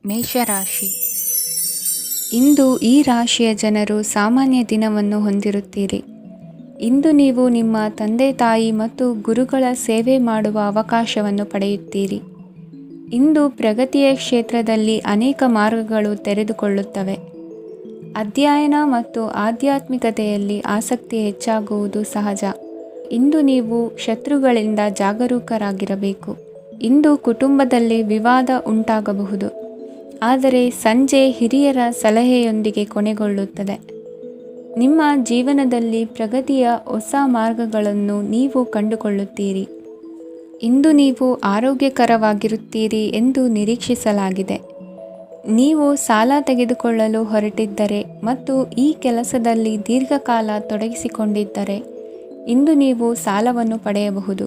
ಮೇಷರಾಶಿ. ಇಂದು ಈ ರಾಶಿಯ ಜನರು ಸಾಮಾನ್ಯ ದಿನವನ್ನು ಹೊಂದಿರುತ್ತೀರಿ. ಇಂದು ನೀವು ನಿಮ್ಮ ತಂದೆ ತಾಯಿ ಮತ್ತು ಗುರುಗಳ ಸೇವೆ ಮಾಡುವ ಅವಕಾಶವನ್ನು ಪಡೆಯುತ್ತೀರಿ. ಇಂದು ಪ್ರಗತಿಯ ಕ್ಷೇತ್ರದಲ್ಲಿ ಅನೇಕ ಮಾರ್ಗಗಳು ತೆರೆದುಕೊಳ್ಳುತ್ತವೆ. ಅಧ್ಯಯನ ಮತ್ತು ಆಧ್ಯಾತ್ಮಿಕತೆಯಲ್ಲಿ ಆಸಕ್ತಿ ಹೆಚ್ಚಾಗುವುದು ಸಹಜ. ಇಂದು ನೀವು ಶತ್ರುಗಳಿಂದ ಜಾಗರೂಕರಾಗಿರಬೇಕು. ಇಂದು ಕುಟುಂಬದಲ್ಲಿ ವಿವಾದ ಉಂಟಾಗಬಹುದು, ಆದರೆ ಸಂಜೆ ಹಿರಿಯರ ಸಲಹೆಯೊಂದಿಗೆ ಕೊನೆಗೊಳ್ಳುತ್ತದೆ. ನಿಮ್ಮ ಜೀವನದಲ್ಲಿ ಪ್ರಗತಿಯ ಹೊಸ ಮಾರ್ಗಗಳನ್ನು ನೀವು ಕಂಡುಕೊಳ್ಳುತ್ತೀರಿ. ಇಂದು ನೀವು ಆರೋಗ್ಯಕರವಾಗಿರುತ್ತೀರಿ ಎಂದು ನಿರೀಕ್ಷಿಸಲಾಗಿದೆ. ನೀವು ಸಾಲ ತೆಗೆದುಕೊಳ್ಳಲು ಹೊರಟಿದ್ದರೆ ಮತ್ತು ಈ ಕೆಲಸದಲ್ಲಿ ದೀರ್ಘಕಾಲ ತೊಡಗಿಸಿಕೊಂಡಿದ್ದರೆ ಇಂದು ನೀವು ಸಾಲವನ್ನು ಪಡೆಯಬಹುದು.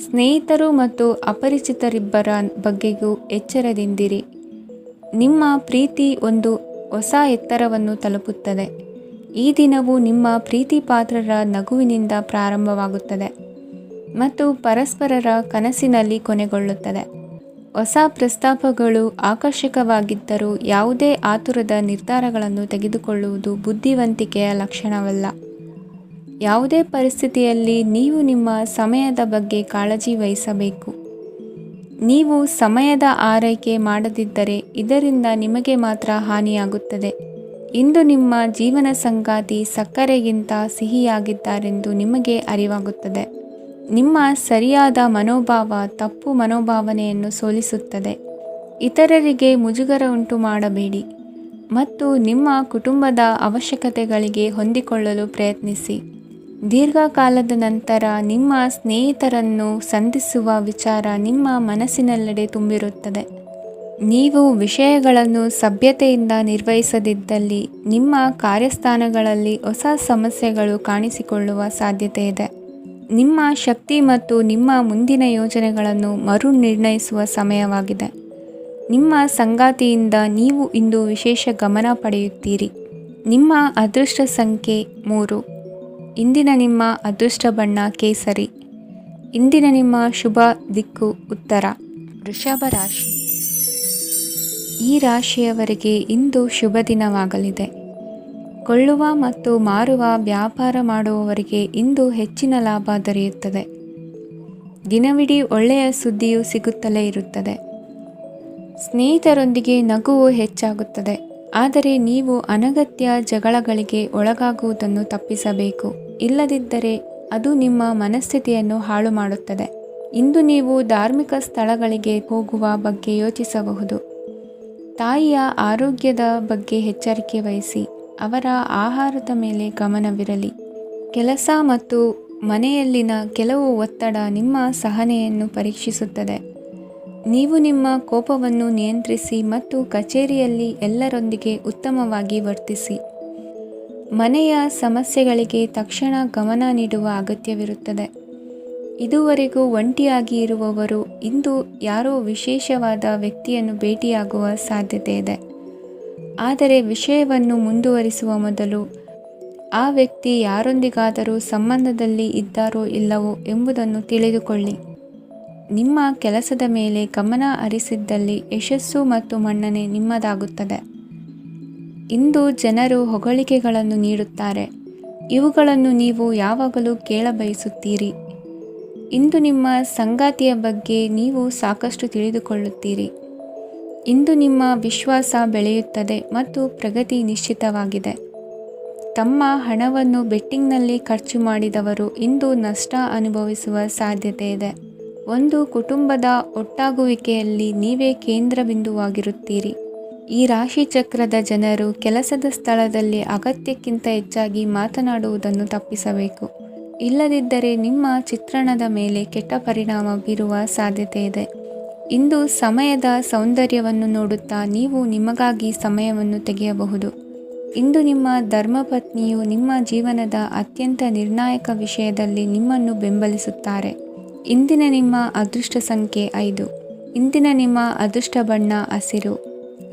ಸ್ನೇಹಿತರು ಮತ್ತು ಅಪರಿಚಿತರಿಬ್ಬರ ಬಗ್ಗೆಯೂ ಎಚ್ಚರದಿಂದಿರಿ. ನಿಮ್ಮ ಪ್ರೀತಿ ಒಂದು ಹೊಸ ಎತ್ತರವನ್ನು ತಲುಪುತ್ತದೆ. ಈ ದಿನವು ನಿಮ್ಮ ಪ್ರೀತಿ ಪಾತ್ರರ ನಗುವಿನಿಂದ ಪ್ರಾರಂಭವಾಗುತ್ತದೆ ಮತ್ತು ಪರಸ್ಪರರ ಕನಸಿನಲ್ಲಿ ಕೊನೆಗೊಳ್ಳುತ್ತದೆ. ಹೊಸ ಪ್ರಸ್ತಾಪಗಳು ಆಕರ್ಷಕವಾಗಿದ್ದರೂ ಯಾವುದೇ ಆತುರದ ನಿರ್ಧಾರಗಳನ್ನು ತೆಗೆದುಕೊಳ್ಳುವುದು ಬುದ್ಧಿವಂತಿಕೆಯ ಲಕ್ಷಣವಲ್ಲ. ಯಾವುದೇ ಪರಿಸ್ಥಿತಿಯಲ್ಲಿ ನೀವು ನಿಮ್ಮ ಸಮಯದ ಬಗ್ಗೆ ಕಾಳಜಿ ವಹಿಸಬೇಕು. ನೀವು ಸಮಯದ ಆರೈಕೆ ಮಾಡದಿದ್ದರೆ ಇದರಿಂದ ನಿಮಗೆ ಮಾತ್ರ ಹಾನಿಯಾಗುತ್ತದೆ. ಇಂದು ನಿಮ್ಮ ಜೀವನ ಸಂಗಾತಿ ಸಕ್ಕರೆಗಿಂತ ಸಿಹಿಯಾಗಿದ್ದಾರೆಂದು ನಿಮಗೆ ಅರಿವಾಗುತ್ತದೆ. ನಿಮ್ಮ ಸರಿಯಾದ ಮನೋಭಾವ ತಪ್ಪು ಮನೋಭಾವನೆಯನ್ನು ಸೋಲಿಸುತ್ತದೆ. ಇತರರಿಗೆ ಮುಜುಗರ ಉಂಟು ಮಾಡಬೇಡಿ ಮತ್ತು ನಿಮ್ಮ ಕುಟುಂಬದ ಅವಶ್ಯಕತೆಗಳಿಗೆ ಹೊಂದಿಕೊಳ್ಳಲು ಪ್ರಯತ್ನಿಸಿ. ದೀರ್ಘಕಾಲದ ನಂತರ ನಿಮ್ಮ ಸ್ನೇಹಿತರನ್ನು ಸಂಧಿಸುವ ವಿಚಾರ ನಿಮ್ಮ ಮನಸ್ಸಿನೆಲ್ಲೆಡೆ ತುಂಬಿರುತ್ತದೆ. ನೀವು ವಿಷಯಗಳನ್ನು ಸಭ್ಯತೆಯಿಂದ ನಿರ್ವಹಿಸದಿದ್ದಲ್ಲಿ ನಿಮ್ಮ ಕಾರ್ಯಸ್ಥಾನಗಳಲ್ಲಿ ಹೊಸ ಸಮಸ್ಯೆಗಳು ಕಾಣಿಸಿಕೊಳ್ಳುವ ಸಾಧ್ಯತೆ ಇದೆ. ನಿಮ್ಮ ಶಕ್ತಿ ಮತ್ತು ನಿಮ್ಮ ಮುಂದಿನ ಯೋಜನೆಗಳನ್ನು ಮರು ನಿರ್ಣಯಿಸುವ ಸಮಯವಾಗಿದೆ. ನಿಮ್ಮ ಸಂಗಾತಿಯಿಂದ ನೀವು ಇಂದು ವಿಶೇಷ ಗಮನ ಪಡೆಯುತ್ತೀರಿ. ನಿಮ್ಮ ಅದೃಷ್ಟ ಸಂಖ್ಯೆ 3. ಇಂದಿನ ನಿಮ್ಮ ಅದೃಷ್ಟ ಬಣ್ಣ ಕೇಸರಿ. ಇಂದಿನ ನಿಮ್ಮ ಶುಭ ದಿಕ್ಕು ಉತ್ತರ. ವೃಷಭ ರಾಶಿ. ಈ ರಾಶಿಯವರಿಗೆ ಇಂದು ಶುಭ ದಿನವಾಗಲಿದೆ. ಕೊಳ್ಳುವ ಮತ್ತು ಮಾರುವ ವ್ಯಾಪಾರ ಮಾಡುವವರಿಗೆ ಇಂದು ಹೆಚ್ಚಿನ ಲಾಭ ದೊರೆಯುತ್ತದೆ. ದಿನವಿಡೀ ಒಳ್ಳೆಯ ಸುದ್ದಿಯು ಸಿಗುತ್ತಲೇ ಇರುತ್ತದೆ. ಸ್ನೇಹಿತರೊಂದಿಗೆ ನಗುವು ಹೆಚ್ಚಾಗುತ್ತದೆ, ಆದರೆ ನೀವು ಅನಗತ್ಯ ಜಗಳಗಳಿಗೆ ಒಳಗಾಗುವುದನ್ನು ತಪ್ಪಿಸಬೇಕು. ಇಲ್ಲದಿದ್ದರೆ ಅದು ನಿಮ್ಮ ಮನಸ್ಥಿತಿಯನ್ನು ಹಾಳು ಮಾಡುತ್ತದೆ. ಇಂದು ನೀವು ಧಾರ್ಮಿಕ ಸ್ಥಳಗಳಿಗೆ ಹೋಗುವ ಬಗ್ಗೆ ಯೋಚಿಸಬಹುದು. ತಾಯಿಯ ಆರೋಗ್ಯದ ಬಗ್ಗೆ ಎಚ್ಚರಿಕೆ ವಹಿಸಿ. ಅವರ ಆಹಾರದ ಮೇಲೆ ಗಮನವಿರಲಿ. ಕೆಲಸ ಮತ್ತು ಮನೆಯಲ್ಲಿನ ಕೆಲವು ಒತ್ತಡ ನಿಮ್ಮ ಸಹನೆಯನ್ನು ಪರೀಕ್ಷಿಸುತ್ತದೆ. ನೀವು ನಿಮ್ಮ ಕೋಪವನ್ನು ನಿಯಂತ್ರಿಸಿ ಮತ್ತು ಕಚೇರಿಯಲ್ಲಿ ಎಲ್ಲರೊಂದಿಗೆ ಉತ್ತಮವಾಗಿ ವರ್ತಿಸಿ. ಮನೆಯ ಸಮಸ್ಯೆಗಳಿಗೆ ತಕ್ಷಣ ಗಮನ ನೀಡುವ ಅಗತ್ಯವಿರುತ್ತದೆ. ಇದುವರೆಗೂ ಒಂಟಿಯಾಗಿ ಇರುವವರು ಇಂದು ಯಾರೋ ವಿಶೇಷವಾದ ವ್ಯಕ್ತಿಯನ್ನು ಭೇಟಿಯಾಗುವ ಸಾಧ್ಯತೆ ಇದೆ. ಆದರೆ ವಿಷಯವನ್ನು ಮುಂದುವರಿಸುವ ಮೊದಲು ಆ ವ್ಯಕ್ತಿ ಯಾರೊಂದಿಗಾದರೂ ಸಂಬಂಧದಲ್ಲಿ ಇದ್ದಾರೋ ಇಲ್ಲವೋ ಎಂಬುದನ್ನು ತಿಳಿದುಕೊಳ್ಳಿ. ನಿಮ್ಮ ಕೆಲಸದ ಮೇಲೆ ಗಮನ ಹರಿಸಿದ್ದಲ್ಲಿ ಯಶಸ್ಸು ಮತ್ತು ಮನ್ನಣೆ ನಿಮ್ಮದಾಗುತ್ತದೆ. ಇಂದು ಜನರು ಹೊಗಳಿಕೆಗಳನ್ನು ನೀಡುತ್ತಾರೆ. ಇವುಗಳನ್ನು ನೀವು ಯಾವಾಗಲೂ ಕೇಳಬಯಸುತ್ತೀರಿ. ಇಂದು ನಿಮ್ಮ ಸಂಗಾತಿಯ ಬಗ್ಗೆ ನೀವು ಸಾಕಷ್ಟು ತಿಳಿದುಕೊಳ್ಳುತ್ತೀರಿ. ಇಂದು ನಿಮ್ಮ ವಿಶ್ವಾಸ ಬೆಳೆಯುತ್ತದೆ ಮತ್ತು ಪ್ರಗತಿ ನಿಶ್ಚಿತವಾಗಿದೆ. ತಮ್ಮ ಹಣವನ್ನು ಬೆಟ್ಟಿಂಗ್ನಲ್ಲಿ ಖರ್ಚು ಮಾಡಿದವರು ಇಂದು ನಷ್ಟ ಅನುಭವಿಸುವ ಸಾಧ್ಯತೆ ಇದೆ. ಒಂದು ಕುಟುಂಬದ ಒಟ್ಟಾಗುವಿಕೆಯಲ್ಲಿ ನೀವೇ ಕೇಂದ್ರ ಬಿಂದುವಾಗಿರುತ್ತೀರಿ. ಈ ರಾಶಿ ಚಕ್ರದ ಜನರು ಕೆಲಸದ ಸ್ಥಳದಲ್ಲಿ ಅಗತ್ಯಕ್ಕಿಂತ ಹೆಚ್ಚಾಗಿ ಮಾತನಾಡುವುದನ್ನು ತಪ್ಪಿಸಬೇಕು. ಇಲ್ಲದಿದ್ದರೆ ನಿಮ್ಮ ಚಿತ್ರಣದ ಮೇಲೆ ಕೆಟ್ಟ ಪರಿಣಾಮ ಬೀರುವ ಸಾಧ್ಯತೆ ಇದೆ. ಇಂದು ಸಮಯದ ಸೌಂದರ್ಯವನ್ನು ನೋಡುತ್ತಾ ನೀವು ನಿಮಗಾಗಿ ಸಮಯವನ್ನು ತೆಗೆಯಬಹುದು. ಇಂದು ನಿಮ್ಮ ಧರ್ಮಪತ್ನಿಯು ನಿಮ್ಮ ಜೀವನದ ಅತ್ಯಂತ ನಿರ್ಣಾಯಕ ವಿಷಯದಲ್ಲಿ ನಿಮ್ಮನ್ನು ಬೆಂಬಲಿಸುತ್ತಾರೆ. ಇಂದಿನ ನಿಮ್ಮ ಅದೃಷ್ಟ ಸಂಖ್ಯೆ 5. ಇಂದಿನ ನಿಮ್ಮ ಅದೃಷ್ಟ ಬಣ್ಣ ಹಸಿರು.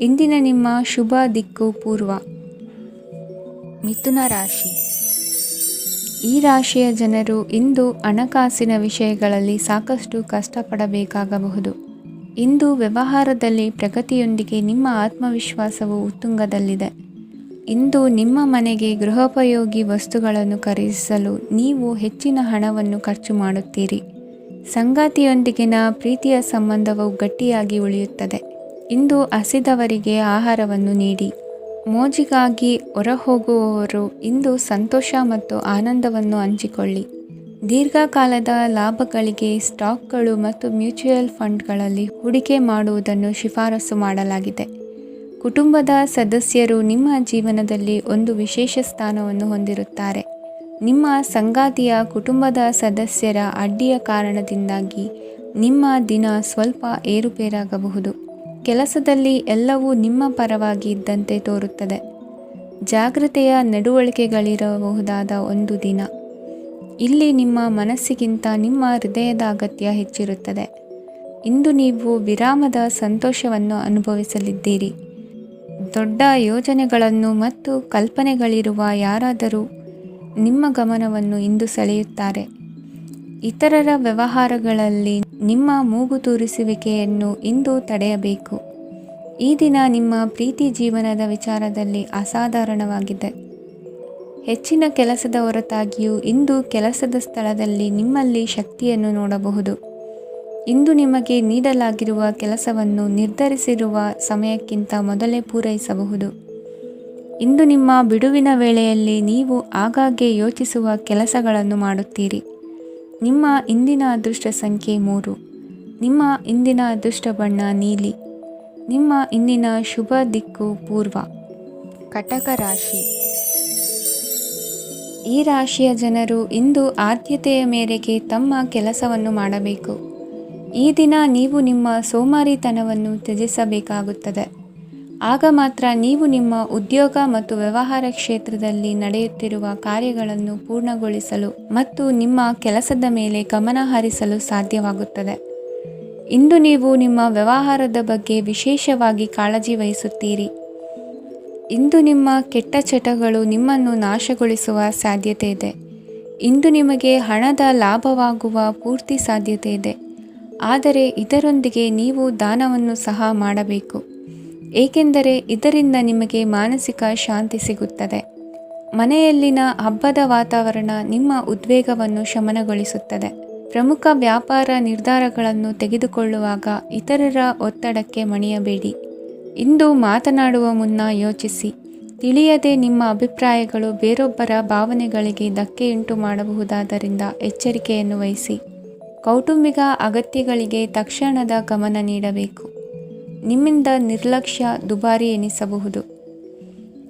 ಇಂದಿನ ನಿಮ್ಮ ಶುಭ ದಿಕ್ಕು ಪೂರ್ವ. ಮಿಥುನ ರಾಶಿ. ಈ ರಾಶಿಯ ಜನರು ಇಂದು ಹಣಕಾಸಿನ ವಿಷಯಗಳಲ್ಲಿ ಸಾಕಷ್ಟು ಕಷ್ಟಪಡಬೇಕಾಗಬಹುದು. ಇಂದು ವ್ಯವಹಾರದಲ್ಲಿ ಪ್ರಗತಿಯೊಂದಿಗೆ ನಿಮ್ಮ ಆತ್ಮವಿಶ್ವಾಸವು ಉತ್ತುಂಗದಲ್ಲಿದೆ. ಇಂದು ನಿಮ್ಮ ಮನೆಗೆ ಗೃಹೋಪಯೋಗಿ ವಸ್ತುಗಳನ್ನು ಖರೀದಿಸಲು ನೀವು ಹೆಚ್ಚಿನ ಹಣವನ್ನು ಖರ್ಚು ಮಾಡುತ್ತೀರಿ. ಸಂಗಾತಿಯೊಂದಿಗಿನ ಪ್ರೀತಿಯ ಸಂಬಂಧವು ಗಟ್ಟಿಯಾಗಿ ಉಳಿಯುತ್ತದೆ. ಇಂದು ಹಸಿದವರಿಗೆ ಆಹಾರವನ್ನು ನೀಡಿ. ಮೋಜಿಗಾಗಿ ಹೊರಹೋಗುವವರು ಇಂದು ಸಂತೋಷ ಮತ್ತು ಆನಂದವನ್ನು ಹಂಚಿಕೊಳ್ಳಿ. ದೀರ್ಘಕಾಲದ ಲಾಭಗಳಿಗೆ ಸ್ಟಾಕ್ಗಳು ಮತ್ತು ಮ್ಯೂಚುವಲ್ ಫಂಡ್ಗಳಲ್ಲಿ ಹೂಡಿಕೆ ಮಾಡುವುದನ್ನು ಶಿಫಾರಸು ಮಾಡಲಾಗಿದೆ. ಕುಟುಂಬದ ಸದಸ್ಯರು ನಿಮ್ಮ ಜೀವನದಲ್ಲಿ ಒಂದು ವಿಶೇಷ ಸ್ಥಾನವನ್ನು ಹೊಂದಿರುತ್ತಾರೆ. ನಿಮ್ಮ ಸಂಗಾತಿಯ ಕುಟುಂಬದ ಸದಸ್ಯರ ಅಡ್ಡಿಯ ಕಾರಣದಿಂದಾಗಿ ನಿಮ್ಮ ದಿನ ಸ್ವಲ್ಪ ಏರುಪೇರಾಗಬಹುದು. ಕೆಲಸದಲ್ಲಿ ಎಲ್ಲವೂ ನಿಮ್ಮ ಪರವಾಗಿ ಇದ್ದಂತೆ ತೋರುತ್ತದೆ. ಜಾಗ್ರತೆಯ ನಡವಳಿಕೆಗಳಿರಬಹುದಾದ ಒಂದು ದಿನ. ಇಲ್ಲಿ ನಿಮ್ಮ ಮನಸ್ಸಿಗಿಂತ ನಿಮ್ಮ ಹೃದಯದ ಅಗತ್ಯ ಹೆಚ್ಚಿರುತ್ತದೆ. ಇಂದು ನೀವು ವಿರಾಮದ ಸಂತೋಷವನ್ನು ಅನುಭವಿಸಲಿದ್ದೀರಿ. ದೊಡ್ಡ ಯೋಜನೆಗಳನ್ನು ಮತ್ತು ಕಲ್ಪನೆಗಳಿರುವ ಯಾರಾದರೂ ನಿಮ್ಮ ಗಮನವನ್ನು ಇಂದು ಸೆಳೆಯುತ್ತಾರೆ. ಇತರರ ವ್ಯವಹಾರಗಳಲ್ಲಿ ನಿಮ್ಮ ಮೂಗು ತೂರಿಸುವಿಕೆಯನ್ನು ಇಂದು ತಡೆಯಬೇಕು. ಈ ದಿನ ನಿಮ್ಮ ಪ್ರೀತಿ ಜೀವನದ ವಿಚಾರದಲ್ಲಿ ಅಸಾಧಾರಣವಾಗಿದೆ. ಹೆಚ್ಚಿನ ಕೆಲಸದ ಹೊರತಾಗಿಯೂ ಇಂದು ಕೆಲಸದ ಸ್ಥಳದಲ್ಲಿ ನಿಮ್ಮಲ್ಲಿ ಶಕ್ತಿಯನ್ನು ನೋಡಬಹುದು. ಇಂದು ನಿಮಗೆ ನೀಡಲಾಗಿರುವ ಕೆಲಸವನ್ನು ನಿರ್ಧರಿಸಿರುವ ಸಮಯಕ್ಕಿಂತ ಮೊದಲೇ ಪೂರೈಸಬಹುದು. ಇಂದು ನಿಮ್ಮ ಬಿಡುವಿನ ವೇಳೆಯಲ್ಲಿ ನೀವು ಆಗಾಗ್ಗೆ ಯೋಚಿಸುವ ಕೆಲಸಗಳನ್ನು ಮಾಡುತ್ತೀರಿ. ನಿಮ್ಮ ಇಂದಿನ ಅದೃಷ್ಟ ಸಂಖ್ಯೆ 3. ನಿಮ್ಮ ಇಂದಿನ ಅದೃಷ್ಟ ಬಣ್ಣ ನೀಲಿ. ನಿಮ್ಮ ಇಂದಿನ ಶುಭ ದಿಕ್ಕು ಪೂರ್ವ. ಕಟಕ ರಾಶಿ. ಈ ರಾಶಿಯ ಜನರು ಇಂದು ಆದ್ಯತೆಯ ಮೇರೆಗೆ ತಮ್ಮ ಕೆಲಸವನ್ನು ಮಾಡಬೇಕು. ಈ ದಿನ ನೀವು ನಿಮ್ಮ ಸೋಮಾರಿತನವನ್ನು ತ್ಯಜಿಸಬೇಕಾಗುತ್ತದೆ. ಆಗ ಮಾತ್ರ ನೀವು ನಿಮ್ಮ ಉದ್ಯೋಗ ಮತ್ತು ವ್ಯವಹಾರ ಕ್ಷೇತ್ರದಲ್ಲಿ ನಡೆಯುತ್ತಿರುವ ಕಾರ್ಯಗಳನ್ನು ಪೂರ್ಣಗೊಳಿಸಲು ಮತ್ತು ನಿಮ್ಮ ಕೆಲಸದ ಮೇಲೆ ಗಮನ ಹರಿಸಲು ಸಾಧ್ಯವಾಗುತ್ತದೆ. ಇಂದು ನೀವು ನಿಮ್ಮ ವ್ಯವಹಾರದ ಬಗ್ಗೆ ವಿಶೇಷವಾಗಿ ಕಾಳಜಿ ವಹಿಸುತ್ತೀರಿ. ಇಂದು ನಿಮ್ಮ ಕೆಟ್ಟ ಚಟಗಳು ನಿಮ್ಮನ್ನು ನಾಶಗೊಳಿಸುವ ಸಾಧ್ಯತೆ ಇದೆ. ಇಂದು ನಿಮಗೆ ಹಣದ ಲಾಭವಾಗುವ ಪೂರ್ತಿ ಸಾಧ್ಯತೆ ಇದೆ. ಆದರೆ ಇದರೊಂದಿಗೆ ನೀವು ದಾನವನ್ನು ಸಹ ಮಾಡಬೇಕು, ಏಕೆಂದರೆ ಇದರಿಂದ ನಿಮಗೆ ಮಾನಸಿಕ ಶಾಂತಿ ಸಿಗುತ್ತದೆ. ಮನೆಯಲ್ಲಿನ ಹಬ್ಬದ ವಾತಾವರಣ ನಿಮ್ಮ ಉದ್ವೇಗವನ್ನು ಶಮನಗೊಳಿಸುತ್ತದೆ. ಪ್ರಮುಖ ವ್ಯಾಪಾರ ನಿರ್ಧಾರಗಳನ್ನು ತೆಗೆದುಕೊಳ್ಳುವಾಗ ಇತರರ ಒತ್ತಡಕ್ಕೆ ಮಣಿಯಬೇಡಿ. ಇಂದು ಮಾತನಾಡುವ ಮುನ್ನ ಯೋಚಿಸಿ. ತಿಳಿಯದೆ ನಿಮ್ಮ ಅಭಿಪ್ರಾಯಗಳು ಬೇರೊಬ್ಬರ ಭಾವನೆಗಳಿಗೆ ಧಕ್ಕೆಯುಂಟು ಮಾಡಬಹುದಾದ್ದರಿಂದ ಎಚ್ಚರಿಕೆಯನ್ನು ವಹಿಸಿ. ಕೌಟುಂಬಿಕ ಅಗತ್ಯಗಳಿಗೆ ತಕ್ಷಣದ ಗಮನ ನೀಡಬೇಕು. ನಿಮ್ಮಿಂದ ನಿರ್ಲಕ್ಷ್ಯ ದುಬಾರಿ ಎನಿಸಬಹುದು.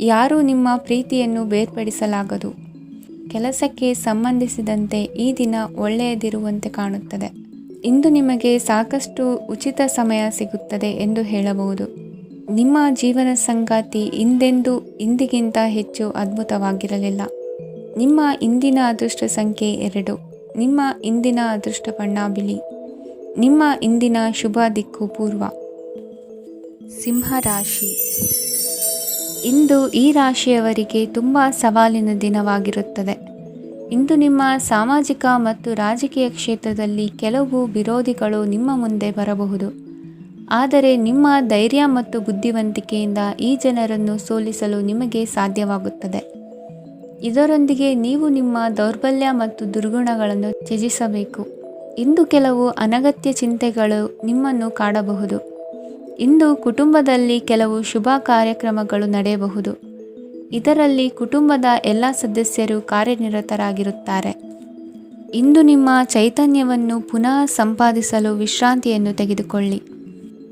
ಯಾರೂ ನಿಮ್ಮ ಪ್ರೀತಿಯನ್ನು ಬೇರ್ಪಡಿಸಲಾಗದು. ಕೆಲಸಕ್ಕೆ ಸಂಬಂಧಿಸಿದಂತೆ ಈ ದಿನ ಒಳ್ಳೆಯದಿರುವಂತೆ ಕಾಣುತ್ತದೆ. ಇಂದು ನಿಮಗೆ ಸಾಕಷ್ಟು ಉಚಿತ ಸಮಯ ಸಿಗುತ್ತದೆ ಎಂದು ಹೇಳಬಹುದು. ನಿಮ್ಮ ಜೀವನ ಸಂಗಾತಿ ಇಂದಿಗಿಂತ ಹೆಚ್ಚು ಅದ್ಭುತವಾಗಿರಲಿಲ್ಲ. ನಿಮ್ಮ ಇಂದಿನ ಅದೃಷ್ಟ ಸಂಖ್ಯೆ 2. ನಿಮ್ಮ ಇಂದಿನ ಅದೃಷ್ಟ ಬಣ್ಣ ಬಿಳಿ. ನಿಮ್ಮ ಇಂದಿನ ಶುಭ ದಿಕ್ಕು ಪೂರ್ವ. ಸಿಂಹರಾಶಿ. ಇಂದು ಈ ರಾಶಿಯವರಿಗೆ ತುಂಬ ಸವಾಲಿನ ದಿನವಾಗಿರುತ್ತದೆ. ಇಂದು ನಿಮ್ಮ ಸಾಮಾಜಿಕ ಮತ್ತು ರಾಜಕೀಯ ಕ್ಷೇತ್ರದಲ್ಲಿ ಕೆಲವು ವಿರೋಧಿಗಳು ನಿಮ್ಮ ಮುಂದೆ ಬರಬಹುದು. ಆದರೆ ನಿಮ್ಮ ಧೈರ್ಯ ಮತ್ತು ಬುದ್ಧಿವಂತಿಕೆಯಿಂದ ಈ ಜನರನ್ನು ಸೋಲಿಸಲು ನಿಮಗೆ ಸಾಧ್ಯವಾಗುತ್ತದೆ. ಇದರೊಂದಿಗೆ ನೀವು ನಿಮ್ಮ ದೌರ್ಬಲ್ಯ ಮತ್ತು ದುರ್ಗುಣಗಳನ್ನು ತ್ಯಜಿಸಬೇಕು. ಇಂದು ಕೆಲವು ಅನಗತ್ಯ ಚಿಂತೆಗಳು ನಿಮ್ಮನ್ನು ಕಾಡಬಹುದು. ಇಂದು ಕುಟುಂಬದಲ್ಲಿ ಕೆಲವು ಶುಭ ಕಾರ್ಯಕ್ರಮಗಳು ನಡೆಯಬಹುದು. ಇದರಲ್ಲಿ ಕುಟುಂಬದ ಎಲ್ಲ ಸದಸ್ಯರು ಕಾರ್ಯನಿರತರಾಗಿರುತ್ತಾರೆ. ಇಂದು ನಿಮ್ಮ ಚೈತನ್ಯವನ್ನು ಪುನಃ ಸಂಪಾದಿಸಲು ವಿಶ್ರಾಂತಿಯನ್ನು ತೆಗೆದುಕೊಳ್ಳಿ.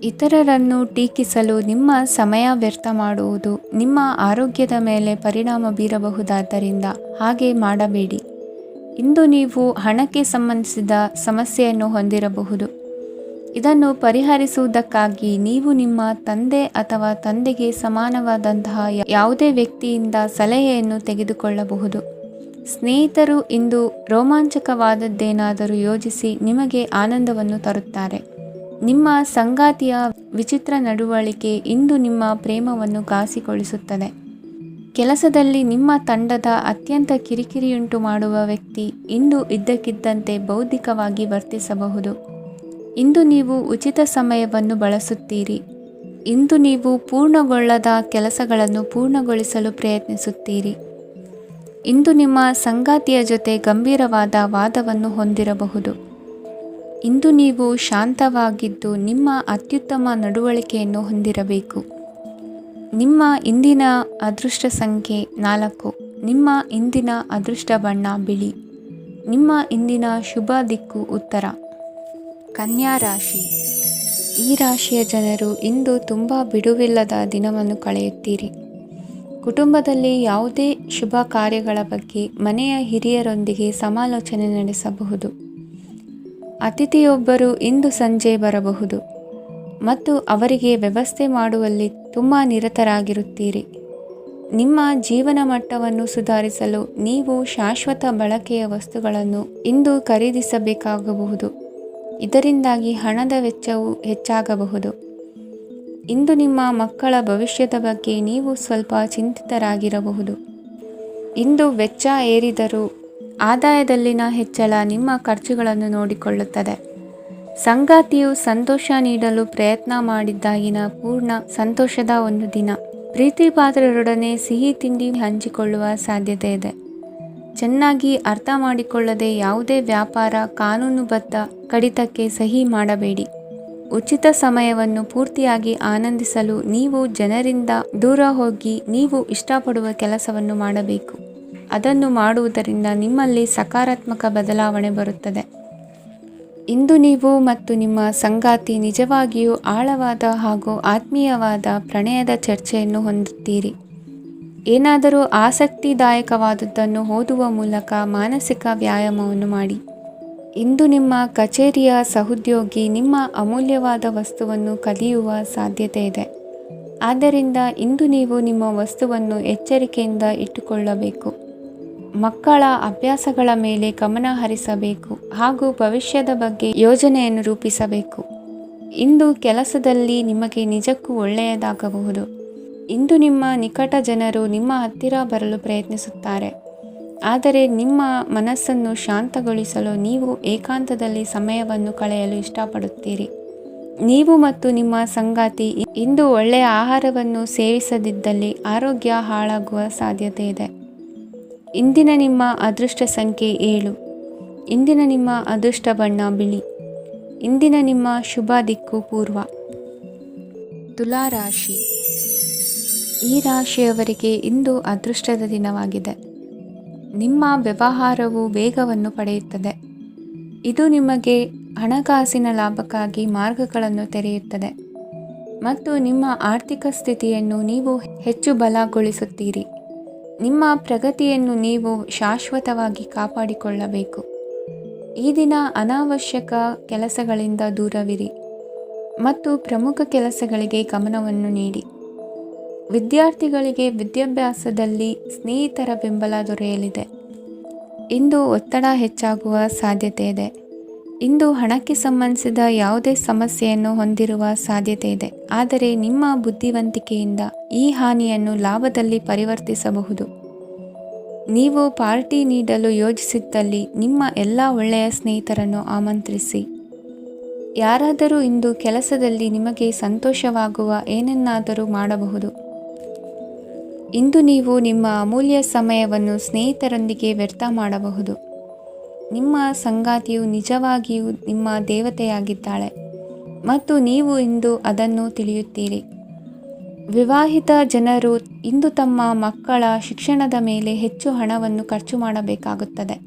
ಇತರರನ್ನು ಟೀಕಿಸಲು ನಿಮ್ಮ ಸಮಯ ವ್ಯರ್ಥ ಮಾಡುವುದು ನಿಮ್ಮ ಆರೋಗ್ಯದ ಮೇಲೆ ಪರಿಣಾಮ ಬೀರಬಹುದಾದ್ದರಿಂದ ಹಾಗೆ ಮಾಡಬೇಡಿ. ಇಂದು ನೀವು ಹಣಕ್ಕೆ ಸಂಬಂಧಿಸಿದ ಸಮಸ್ಯೆಯನ್ನು ಹೊಂದಿರಬಹುದು. ಇದನ್ನು ಪರಿಹರಿಸುವುದಕ್ಕಾಗಿ ನೀವು ನಿಮ್ಮ ತಂದೆ ಅಥವಾ ತಂದೆಗೆ ಸಮಾನವಾದಂತಹ ಯಾವುದೇ ವ್ಯಕ್ತಿಯಿಂದ ಸಲಹೆಯನ್ನು ತೆಗೆದುಕೊಳ್ಳಬಹುದು. ಸ್ನೇಹಿತರು ಇಂದು ರೋಮಾಂಚಕವಾದದ್ದೇನಾದರೂ ಯೋಜಿಸಿ ನಿಮಗೆ ಆನಂದವನ್ನು ತರುತ್ತಾರೆ. ನಿಮ್ಮ ಸಂಗಾತಿಯ ವಿಚಿತ್ರ ನಡವಳಿಕೆ ಇಂದು ನಿಮ್ಮ ಪ್ರೇಮವನ್ನು ಘಾಸಿಗೊಳಿಸುತ್ತದೆ. ಕೆಲಸದಲ್ಲಿ ನಿಮ್ಮ ತಂಡದ ಅತ್ಯಂತ ಕಿರಿಕಿರಿಯುಂಟು ಮಾಡುವ ವ್ಯಕ್ತಿ ಇಂದು ಇದ್ದಕ್ಕಿದ್ದಂತೆ ಬೌದ್ಧಿಕವಾಗಿ ವರ್ತಿಸಬಹುದು. ಇಂದು ನೀವು ಉಚಿತ ಸಮಯವನ್ನು ಬಳಸುತ್ತೀರಿ. ಇಂದು ನೀವು ಪೂರ್ಣಗೊಳ್ಳದ ಕೆಲಸಗಳನ್ನು ಪೂರ್ಣಗೊಳಿಸಲು ಪ್ರಯತ್ನಿಸುತ್ತೀರಿ. ಇಂದು ನಿಮ್ಮ ಸಂಗಾತಿಯ ಜೊತೆ ಗಂಭೀರವಾದ ವಾದವನ್ನು ಹೊಂದಿರಬಹುದು. ಇಂದು ನೀವು ಶಾಂತವಾಗಿದ್ದು ನಿಮ್ಮ ಅತ್ಯುತ್ತಮ ನಡವಳಿಕೆಯನ್ನು ಹೊಂದಿರಬೇಕು. ನಿಮ್ಮ ಇಂದಿನ ಅದೃಷ್ಟ ಸಂಖ್ಯೆ 4. ನಿಮ್ಮ ಇಂದಿನ ಅದೃಷ್ಟ ಬಣ್ಣ ಬಿಳಿ. ನಿಮ್ಮ ಇಂದಿನ ಶುಭ ದಿಕ್ಕು ಉತ್ತರ. ಕನ್ಯಾ ರಾಶಿ. ಈ ರಾಶಿಯ ಜನರು ಇಂದು ತುಂಬ ಬಿಡುವಿಲ್ಲದ ದಿನವನ್ನು ಕಳೆಯುತ್ತೀರಿ. ಕುಟುಂಬದಲ್ಲಿ ಯಾವುದೇ ಶುಭ ಕಾರ್ಯಗಳ ಬಗ್ಗೆ ಮನೆಯ ಹಿರಿಯರೊಂದಿಗೆ ಸಮಾಲೋಚನೆ ನಡೆಸಬಹುದು. ಅತಿಥಿಯೊಬ್ಬರು ಇಂದು ಸಂಜೆ ಬರಬಹುದು ಮತ್ತು ಅವರಿಗೆ ವ್ಯವಸ್ಥೆ ಮಾಡುವಲ್ಲಿ ತುಂಬ ನಿರತರಾಗಿರುತ್ತೀರಿ. ನಿಮ್ಮ ಜೀವನ ಮಟ್ಟವನ್ನು ಸುಧಾರಿಸಲು ನೀವು ಶಾಶ್ವತ ಬಳಕೆಯ ವಸ್ತುಗಳನ್ನು ಇಂದು ಖರೀದಿಸಬೇಕಾಗಬಹುದು. ಇದರಿಂದಾಗಿ ಹಣದ ವೆಚ್ಚವು ಹೆಚ್ಚಾಗಬಹುದು. ಇಂದು ನಿಮ್ಮ ಮಕ್ಕಳ ಭವಿಷ್ಯದ ಬಗ್ಗೆ ನೀವು ಸ್ವಲ್ಪ ಚಿಂತಿತರಾಗಿರಬಹುದು. ಇಂದು ವೆಚ್ಚ ಏರಿದರೂ ಆದಾಯದಲ್ಲಿನ ಹೆಚ್ಚಳ ನಿಮ್ಮ ಖರ್ಚುಗಳನ್ನು ನೋಡಿಕೊಳ್ಳುತ್ತದೆ. ಸಂಗಾತಿಯು ಸಂತೋಷ ನೀಡಲು ಪ್ರಯತ್ನ ಮಾಡಿದ್ದಾಗಿನ ಪೂರ್ಣ ಸಂತೋಷದ ಒಂದು ದಿನ. ಪ್ರೀತಿ ಪಾತ್ರರೊಡನೆ ಸಿಹಿ ತಿಂಡಿ ಹಂಚಿಕೊಳ್ಳುವ ಸಾಧ್ಯತೆ ಇದೆ. ಚೆನ್ನಾಗಿ ಅರ್ಥ ಮಾಡಿಕೊಳ್ಳದೆ ಯಾವುದೇ ವ್ಯಾಪಾರ ಕಾನೂನುಬದ್ಧ ಕಡಿತಕ್ಕೆ ಸಹಿ ಮಾಡಬೇಡಿ. ಉಚಿತ ಸಮಯವನ್ನು ಪೂರ್ತಿಯಾಗಿ ಆನಂದಿಸಲು ನೀವು ಜನರಿಂದ ದೂರ ಹೋಗಿ ನೀವು ಇಷ್ಟಪಡುವ ಕೆಲಸವನ್ನು ಮಾಡಬೇಕು. ಅದನ್ನು ಮಾಡುವುದರಿಂದ ನಿಮ್ಮಲ್ಲಿ ಸಕಾರಾತ್ಮಕ ಬದಲಾವಣೆ ಬರುತ್ತದೆ. ಇಂದು ನೀವು ಮತ್ತು ನಿಮ್ಮ ಸಂಗಾತಿ ನಿಜವಾಗಿಯೂ ಆಳವಾದ ಹಾಗೂ ಆತ್ಮೀಯವಾದ ಪ್ರಣಯದ ಚರ್ಚೆಯನ್ನು ಹೊಂದುತ್ತೀರಿ. ಏನಾದರೂ ಆಸಕ್ತಿದಾಯಕವಾದದ್ದನ್ನು ಓದುವ ಮೂಲಕ ಮಾನಸಿಕ ವ್ಯಾಯಾಮವನ್ನು ಮಾಡಿ. ಇಂದು ನಿಮ್ಮ ಕಚೇರಿಯ ಸಹೋದ್ಯೋಗಿ ನಿಮ್ಮ ಅಮೂಲ್ಯವಾದ ವಸ್ತುವನ್ನು ಕದಿಯುವ ಸಾಧ್ಯತೆ ಇದೆ. ಆದ್ದರಿಂದ ಇಂದು ನೀವು ನಿಮ್ಮ ವಸ್ತುವನ್ನು ಎಚ್ಚರಿಕೆಯಿಂದ ಇಟ್ಟುಕೊಳ್ಳಬೇಕು. ಮಕ್ಕಳ ಅಭ್ಯಾಸಗಳ ಮೇಲೆ ಗಮನ ಹರಿಸಬೇಕು ಹಾಗೂ ಭವಿಷ್ಯದ ಬಗ್ಗೆ ಯೋಜನೆಯನ್ನು ರೂಪಿಸಬೇಕು. ಇಂದು ಕೆಲಸದಲ್ಲಿ ನಿಮಗೆ ನಿಜಕ್ಕೂ ಒಳ್ಳೆಯದಾಗಬಹುದು. ಇಂದು ನಿಮ್ಮ ನಿಕಟ ಜನರು ನಿಮ್ಮ ಹತ್ತಿರ ಬರಲು ಪ್ರಯತ್ನಿಸುತ್ತಾರೆ. ಆದರೆ ನಿಮ್ಮ ಮನಸ್ಸನ್ನು ಶಾಂತಗೊಳಿಸಲು ನೀವು ಏಕಾಂತದಲ್ಲಿ ಸಮಯವನ್ನು ಕಳೆಯಲು ಇಷ್ಟಪಡುತ್ತೀರಿ. ನೀವು ಮತ್ತು ನಿಮ್ಮ ಸಂಗಾತಿ ಇಂದು ಒಳ್ಳೆಯ ಆಹಾರವನ್ನು ಸೇವಿಸದಿದ್ದಲ್ಲಿ ಆರೋಗ್ಯ ಹಾಳಾಗುವ ಸಾಧ್ಯತೆ ಇದೆ. ಇಂದಿನ ನಿಮ್ಮ ಅದೃಷ್ಟ ಸಂಖ್ಯೆ 7. ಇಂದಿನ ನಿಮ್ಮ ಅದೃಷ್ಟ ಬಣ್ಣ ಬಿಳಿ. ಇಂದಿನ ನಿಮ್ಮ ಶುಭ ದಿಕ್ಕು ಪೂರ್ವ. ತುಲಾ ರಾಶಿ. ಈ ರಾಶಿಯವರಿಗೆ ಇಂದು ಅದೃಷ್ಟದ ದಿನವಾಗಿದೆ. ನಿಮ್ಮ ವ್ಯವಹಾರವು ವೇಗವನ್ನು ಪಡೆಯುತ್ತದೆ. ಇದು ನಿಮಗೆ ಹಣಕಾಸಿನ ಲಾಭಕ್ಕಾಗಿ ಮಾರ್ಗಗಳನ್ನು ತೆರೆಯುತ್ತದೆ ಮತ್ತು ನಿಮ್ಮ ಆರ್ಥಿಕ ಸ್ಥಿತಿಯನ್ನು ನೀವು ಹೆಚ್ಚು ಬಲಗೊಳಿಸುತ್ತೀರಿ. ನಿಮ್ಮ ಪ್ರಗತಿಯನ್ನು ನೀವು ಶಾಶ್ವತವಾಗಿ ಕಾಪಾಡಿಕೊಳ್ಳಬೇಕು. ಈ ದಿನ ಅನಾವಶ್ಯಕ ಕೆಲಸಗಳಿಂದ ದೂರವಿರಿ ಮತ್ತು ಪ್ರಮುಖ ಕೆಲಸಗಳಿಗೆ ಗಮನವನ್ನು ನೀಡಿ. ವಿದ್ಯಾರ್ಥಿಗಳಿಗೆ ವಿದ್ಯಾಭ್ಯಾಸದಲ್ಲಿ ಸ್ನೇಹಿತರ ಬೆಂಬಲ ದೊರೆಯಲಿದೆ. ಇಂದು ಒತ್ತಡ ಹೆಚ್ಚಾಗುವ ಸಾಧ್ಯತೆ ಇದೆ. ಇಂದು ಹಣಕ್ಕೆ ಸಂಬಂಧಿಸಿದ ಯಾವುದೇ ಸಮಸ್ಯೆಯನ್ನು ಹೊಂದಿರುವ ಸಾಧ್ಯತೆ ಇದೆ. ಆದರೆ ನಿಮ್ಮ ಬುದ್ಧಿವಂತಿಕೆಯಿಂದ ಈ ಹಾನಿಯನ್ನು ಲಾಭದಲ್ಲಿ ಪರಿವರ್ತಿಸಬಹುದು. ನೀವು ಪಾರ್ಟಿ ನೀಡಲು ಯೋಜಿಸಿದ್ದಲ್ಲಿ ನಿಮ್ಮ ಎಲ್ಲ ಒಳ್ಳೆಯ ಸ್ನೇಹಿತರನ್ನು ಆಮಂತ್ರಿಸಿ. ಯಾರಾದರೂ ಇಂದು ಕೆಲಸದಲ್ಲಿ ನಿಮಗೆ ಸಂತೋಷವಾಗುವ ಏನನ್ನಾದರೂ ಮಾಡಬಹುದು. ಇಂದು ನೀವು ನಿಮ್ಮ ಅಮೂಲ್ಯ ಸಮಯವನ್ನು ಸ್ನೇಹಿತರೊಂದಿಗೆ ವ್ಯರ್ಥ ಮಾಡಬಹುದು. ನಿಮ್ಮ ಸಂಗಾತಿಯು ನಿಜವಾಗಿಯೂ ನಿಮ್ಮ ದೇವತೆಯಾಗಿದ್ದಾಳೆ ಮತ್ತು ನೀವು ಇಂದು ಅದನ್ನು ತಿಳಿಯುತ್ತೀರಿ. ವಿವಾಹಿತ ಜನರು ಇಂದು ತಮ್ಮ ಮಕ್ಕಳ ಶಿಕ್ಷಣದ ಮೇಲೆ ಹೆಚ್ಚು ಹಣವನ್ನು ಖರ್ಚು ಮಾಡಬೇಕಾಗುತ್ತದೆ.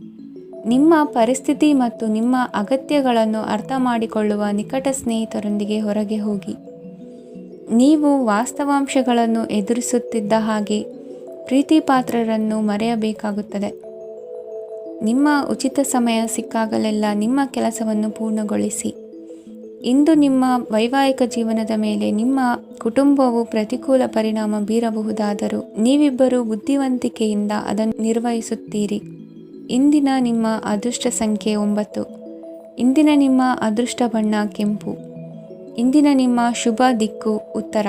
ನಿಮ್ಮ ಪರಿಸ್ಥಿತಿ ಮತ್ತು ನಿಮ್ಮ ಅಗತ್ಯಗಳನ್ನು ಅರ್ಥ ಮಾಡಿಕೊಳ್ಳುವ ನಿಕಟ ಸ್ನೇಹಿತರೊಂದಿಗೆ ಹೊರಗೆ ಹೋಗಿ. ನೀವು ವಾಸ್ತವಾಂಶಗಳನ್ನು ಎದುರಿಸುತ್ತಿದ್ದ ಹಾಗೆ ಪ್ರೀತಿಪಾತ್ರರನ್ನು ಮರೆಯಬೇಕಾಗುತ್ತದೆ. ನಿಮ್ಮ ಉಚಿತ ಸಮಯ ಸಿಕ್ಕಾಗಲೆಲ್ಲ ನಿಮ್ಮ ಕೆಲಸವನ್ನು ಪೂರ್ಣಗೊಳಿಸಿ. ಇಂದು ನಿಮ್ಮ ವೈವಾಹಿಕ ಜೀವನದ ಮೇಲೆ ನಿಮ್ಮ ಕುಟುಂಬವು ಪ್ರತಿಕೂಲ ಪರಿಣಾಮ ಬೀರಬಹುದಾದರೂ ನೀವಿಬ್ಬರು ಬುದ್ಧಿವಂತಿಕೆಯಿಂದ ಅದನ್ನು ನಿರ್ವಹಿಸುತ್ತೀರಿ. ಇಂದಿನ ನಿಮ್ಮ ಅದೃಷ್ಟ ಸಂಖ್ಯೆ 9. ಇಂದಿನ ನಿಮ್ಮ ಅದೃಷ್ಟ ಬಣ್ಣ ಕೆಂಪು. ಇಂದಿನ ನಿಮ್ಮ ಶುಭ ದಿಕ್ಕು ಉತ್ತರ.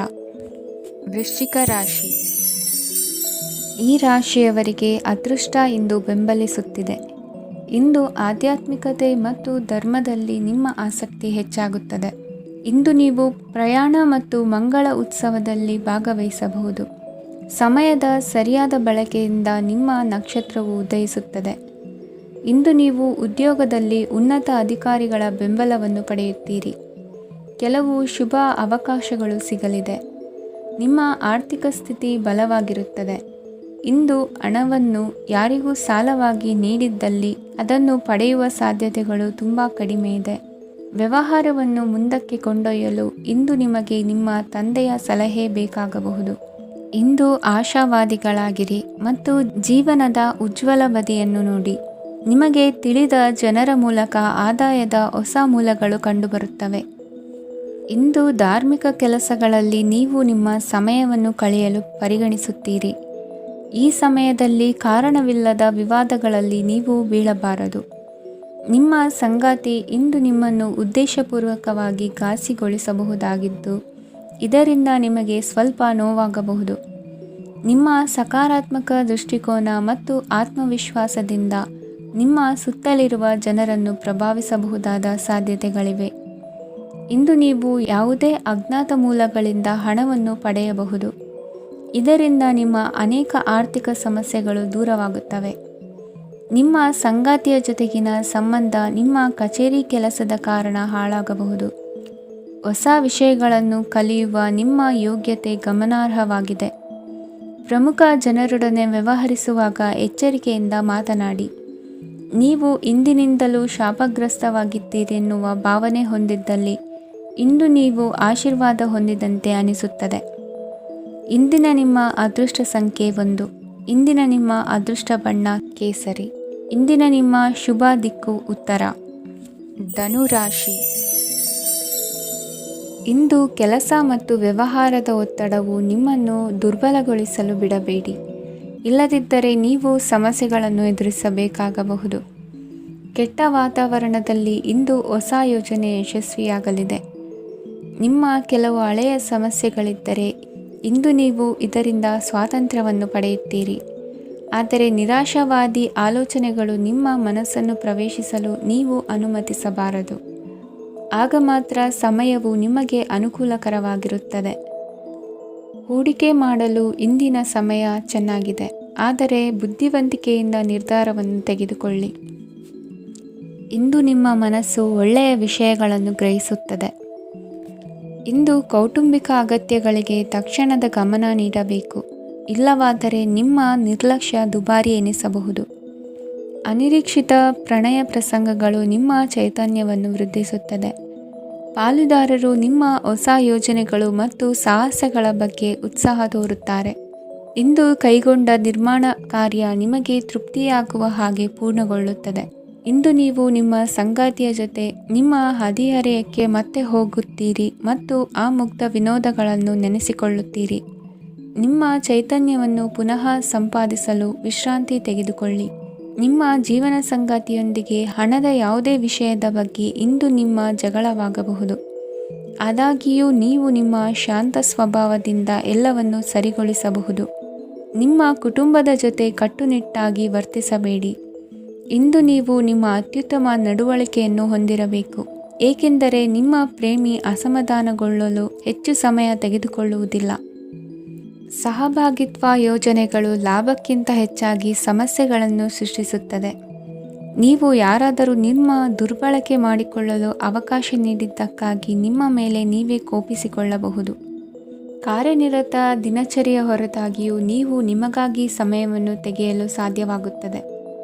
ವೃಶ್ಚಿಕ ರಾಶಿ. ಈ ರಾಶಿಯವರಿಗೆ ಅದೃಷ್ಟ ಇಂದು ಬೆಂಬಲಿಸುತ್ತಿದೆ. ಇಂದು ಆಧ್ಯಾತ್ಮಿಕತೆ ಮತ್ತು ಧರ್ಮದಲ್ಲಿ ನಿಮ್ಮ ಆಸಕ್ತಿ ಹೆಚ್ಚಾಗುತ್ತದೆ. ಇಂದು ನೀವು ಪ್ರಯಾಣ ಮತ್ತು ಮಂಗಳ ಉತ್ಸವದಲ್ಲಿ ಭಾಗವಹಿಸಬಹುದು. ಸಮಯದ ಸರಿಯಾದ ಬಳಕೆಯಿಂದ ನಿಮ್ಮ ನಕ್ಷತ್ರವು ಉದಯಿಸುತ್ತದೆ. ಇಂದು ನೀವು ಉದ್ಯೋಗದಲ್ಲಿ ಉನ್ನತ ಅಧಿಕಾರಿಗಳ ಬೆಂಬಲವನ್ನು ಪಡೆಯುತ್ತೀರಿ. ಕೆಲವು ಶುಭ ಅವಕಾಶಗಳು ಸಿಗಲಿದೆ. ನಿಮ್ಮ ಆರ್ಥಿಕ ಸ್ಥಿತಿ ಬಲವಾಗಿರುತ್ತದೆ. ಇಂದು ಹಣವನ್ನು ಯಾರಿಗೂ ಸಾಲವಾಗಿ ನೀಡಿದ್ದಲ್ಲಿ ಅದನ್ನು ಪಡೆಯುವ ಸಾಧ್ಯತೆಗಳು ತುಂಬ ಕಡಿಮೆ ಇದೆ. ವ್ಯವಹಾರವನ್ನು ಮುಂದಕ್ಕೆ ಕೊಂಡೊಯ್ಯಲು ಇಂದು ನಿಮಗೆ ನಿಮ್ಮ ತಂದೆಯ ಸಲಹೆ ಬೇಕಾಗಬಹುದು. ಇಂದು ಆಶಾವಾದಿಗಳಾಗಿರಿ ಮತ್ತು ಜೀವನದ ಉಜ್ವಲ ಬದಿಯನ್ನು ನೋಡಿ. ನಿಮಗೆ ತಿಳಿದ ಜನರ ಮೂಲಕ ಆದಾಯದ ಹೊಸ ಮೂಲಗಳು ಕಂಡುಬರುತ್ತವೆ. ಇಂದು ಧಾರ್ಮಿಕ ಕೆಲಸಗಳಲ್ಲಿ ನೀವು ನಿಮ್ಮ ಸಮಯವನ್ನು ಕಳೆಯಲು ಪರಿಗಣಿಸುತ್ತೀರಿ. ಈ ಸಮಯದಲ್ಲಿ ಕಾರಣವಿಲ್ಲದ ವಿವಾದಗಳಲ್ಲಿ ನೀವು ಬೀಳಬಾರದು. ನಿಮ್ಮ ಸಂಗಾತಿ ಇಂದು ನಿಮ್ಮನ್ನು ಉದ್ದೇಶಪೂರ್ವಕವಾಗಿ ಘಾಸಿಗೊಳಿಸಬಹುದಾಗಿದ್ದು, ಇದರಿಂದ ನಿಮಗೆ ಸ್ವಲ್ಪ ನೋವಾಗಬಹುದು. ನಿಮ್ಮ ಸಕಾರಾತ್ಮಕ ದೃಷ್ಟಿಕೋನ ಮತ್ತು ಆತ್ಮವಿಶ್ವಾಸದಿಂದ ನಿಮ್ಮ ಸುತ್ತಲಿರುವ ಜನರನ್ನು ಪ್ರಭಾವಿಸಬಹುದಾದ ಸಾಧ್ಯತೆಗಳಿವೆ. ಇಂದು ನೀವು ಯಾವುದೇ ಅಜ್ಞಾತ ಮೂಲಗಳಿಂದ ಹಣವನ್ನು ಪಡೆಯಬಹುದು. ಇದರಿಂದ ನಿಮ್ಮ ಅನೇಕ ಆರ್ಥಿಕ ಸಮಸ್ಯೆಗಳು ದೂರವಾಗುತ್ತವೆ. ನಿಮ್ಮ ಸಂಗಾತಿಯ ಜೊತೆಗಿನ ಸಂಬಂಧ ನಿಮ್ಮ ಕಚೇರಿ ಕೆಲಸದ ಕಾರಣ ಹಾಳಾಗಬಹುದು. ಹೊಸ ವಿಷಯಗಳನ್ನು ಕಲಿಯುವ ನಿಮ್ಮ ಯೋಗ್ಯತೆ ಗಮನಾರ್ಹವಾಗಿದೆ. ಪ್ರಮುಖ ಜನರೊಡನೆ ವ್ಯವಹರಿಸುವಾಗ ಎಚ್ಚರಿಕೆಯಿಂದ ಮಾತನಾಡಿ. ನೀವು ಇಂದಿನಿಂದಲೂ ಶಾಪಗ್ರಸ್ತವಾಗಿದ್ದೀರೆನ್ನುವ ಭಾವನೆ ಹೊಂದಿದ್ದಲ್ಲಿ ಇಂದು ನೀವು ಆಶೀರ್ವಾದ ಹೊಂದಿದಂತೆ ಅನಿಸುತ್ತದೆ. ಇಂದಿನ ನಿಮ್ಮ ಅದೃಷ್ಟ ಸಂಖ್ಯೆ 1. ಇಂದಿನ ನಿಮ್ಮ ಅದೃಷ್ಟ ಬಣ್ಣ ಕೇಸರಿ. ಇಂದಿನ ನಿಮ್ಮ ಶುಭ ದಿಕ್ಕು ಉತ್ತರ. ಧನುರಾಶಿ. ಇಂದು ಕೆಲಸ ಮತ್ತು ವ್ಯವಹಾರದ ಒತ್ತಡವು ನಿಮ್ಮನ್ನು ದುರ್ಬಲಗೊಳಿಸಲು ಬಿಡಬೇಡಿ. ಇಲ್ಲದಿದ್ದರೆ ನೀವು ಸಮಸ್ಯೆಗಳನ್ನು ಎದುರಿಸಬೇಕಾಗಬಹುದು. ಕೆಟ್ಟ ವಾತಾವರಣದಲ್ಲಿ ಇಂದು ಹೊಸ ಯೋಜನೆ ಯಶಸ್ವಿಯಾಗಲಿದೆ. ನಿಮ್ಮ ಕೆಲವು ಹಳೆಯ ಸಮಸ್ಯೆಗಳಿದ್ದರೆ ಇಂದು ನೀವು ಇದರಿಂದ ಸ್ವಾತಂತ್ರ್ಯವನ್ನು ಪಡೆಯುತ್ತೀರಿ. ಆದರೆ ನಿರಾಶಾವಾದಿ ಆಲೋಚನೆಗಳು ನಿಮ್ಮ ಮನಸ್ಸನ್ನು ಪ್ರವೇಶಿಸಲು ನೀವು ಅನುಮತಿಸಬಾರದು. ಆಗ ಮಾತ್ರ ಸಮಯವು ನಿಮಗೆ ಅನುಕೂಲಕರವಾಗಿರುತ್ತದೆ. ಹೂಡಿಕೆ ಮಾಡಲು ಇಂದಿನ ಸಮಯ ಚೆನ್ನಾಗಿದೆ, ಆದರೆ ಬುದ್ಧಿವಂತಿಕೆಯಿಂದ ನಿರ್ಧಾರವನ್ನು ತೆಗೆದುಕೊಳ್ಳಿ. ಇಂದು ನಿಮ್ಮ ಮನಸ್ಸು ಒಳ್ಳೆಯ ವಿಷಯಗಳನ್ನು ಗ್ರಹಿಸುತ್ತದೆ. ಇಂದು ಕೌಟುಂಬಿಕ ಅಗತ್ಯಗಳಿಗೆ ತಕ್ಷಣದ ಗಮನ ನೀಡಬೇಕು. ಇಲ್ಲವಾದರೆ ನಿಮ್ಮ ನಿರ್ಲಕ್ಷ್ಯ ದುಬಾರಿ ಎನಿಸಬಹುದು. ಅನಿರೀಕ್ಷಿತ ಪ್ರಣಯ ಪ್ರಸಂಗಗಳು ನಿಮ್ಮ ಚೈತನ್ಯವನ್ನು ವೃದ್ಧಿಸುತ್ತದೆ. ಪಾಲುದಾರರು ನಿಮ್ಮ ಹೊಸ ಯೋಜನೆಗಳು ಮತ್ತು ಸಾಹಸಗಳ ಬಗ್ಗೆ ಉತ್ಸಾಹ ತೋರುತ್ತಾರೆ. ಇಂದು ಕೈಗೊಂಡ ನಿರ್ಮಾಣ ಕಾರ್ಯ ನಿಮಗೆ ತೃಪ್ತಿಯಾಗುವ ಹಾಗೆ ಪೂರ್ಣಗೊಳ್ಳುತ್ತದೆ. ಇಂದು ನೀವು ನಿಮ್ಮ ಸಂಗಾತಿಯ ಜೊತೆ ನಿಮ್ಮ ಹದಿಹರೆಯಕ್ಕೆ ಮತ್ತೆ ಹೋಗುತ್ತೀರಿ ಮತ್ತು ಆ ಮುಗ್ಧ ವಿನೋದಗಳನ್ನು ನೆನೆಸಿಕೊಳ್ಳುತ್ತೀರಿ. ನಿಮ್ಮ ಚೈತನ್ಯವನ್ನು ಪುನಃ ಸಂಪಾದಿಸಲು ವಿಶ್ರಾಂತಿ ತೆಗೆದುಕೊಳ್ಳಿ. ನಿಮ್ಮ ಜೀವನ ಸಂಗಾತಿಯೊಂದಿಗೆ ಹಣದ ಯಾವುದೇ ವಿಷಯದ ಬಗ್ಗೆ ಇಂದು ನಿಮ್ಮ ಜಗಳವಾಗಬಹುದು. ಆದಾಗ್ಯೂ ನೀವು ನಿಮ್ಮ ಶಾಂತ ಸ್ವಭಾವದಿಂದ ಎಲ್ಲವನ್ನು ಸರಿಗೊಳಿಸಬಹುದು. ನಿಮ್ಮ ಕುಟುಂಬದ ಜೊತೆ ಕಟ್ಟುನಿಟ್ಟಾಗಿ ವರ್ತಿಸಬೇಡಿ. ಇಂದು ನೀವು ನಿಮ್ಮ ಅತ್ಯುತ್ತಮ ನಡವಳಿಕೆಯನ್ನು ಹೊಂದಿರಬೇಕು, ಏಕೆಂದರೆ ನಿಮ್ಮ ಪ್ರೇಮಿ ಅಸಮಾಧಾನಗೊಳ್ಳಲು ಹೆಚ್ಚು ಸಮಯ ತೆಗೆದುಕೊಳ್ಳುವುದಿಲ್ಲ. ಸಹಭಾಗಿತ್ವ ಯೋಜನೆಗಳು ಲಾಭಕ್ಕಿಂತ ಹೆಚ್ಚಾಗಿ ಸಮಸ್ಯೆಗಳನ್ನು ಸೃಷ್ಟಿಸುತ್ತದೆ. ನೀವು ಯಾರಾದರೂ ನಿಮ್ಮ ದುರ್ಬಳಕೆ ಮಾಡಿಕೊಳ್ಳಲು ಅವಕಾಶ ನೀಡಿದ್ದಕ್ಕಾಗಿ ನಿಮ್ಮ ಮೇಲೆ ನೀವೇ ಕೋಪಿಸಿಕೊಳ್ಳಬಹುದು. ಕಾರ್ಯನಿರತ ದಿನಚರಿಯ ಹೊರತಾಗಿಯೂ ನೀವು ನಿಮಗಾಗಿ ಸಮಯವನ್ನು ತೆಗೆಯಲು ಸಾಧ್ಯವಾಗುತ್ತದೆ.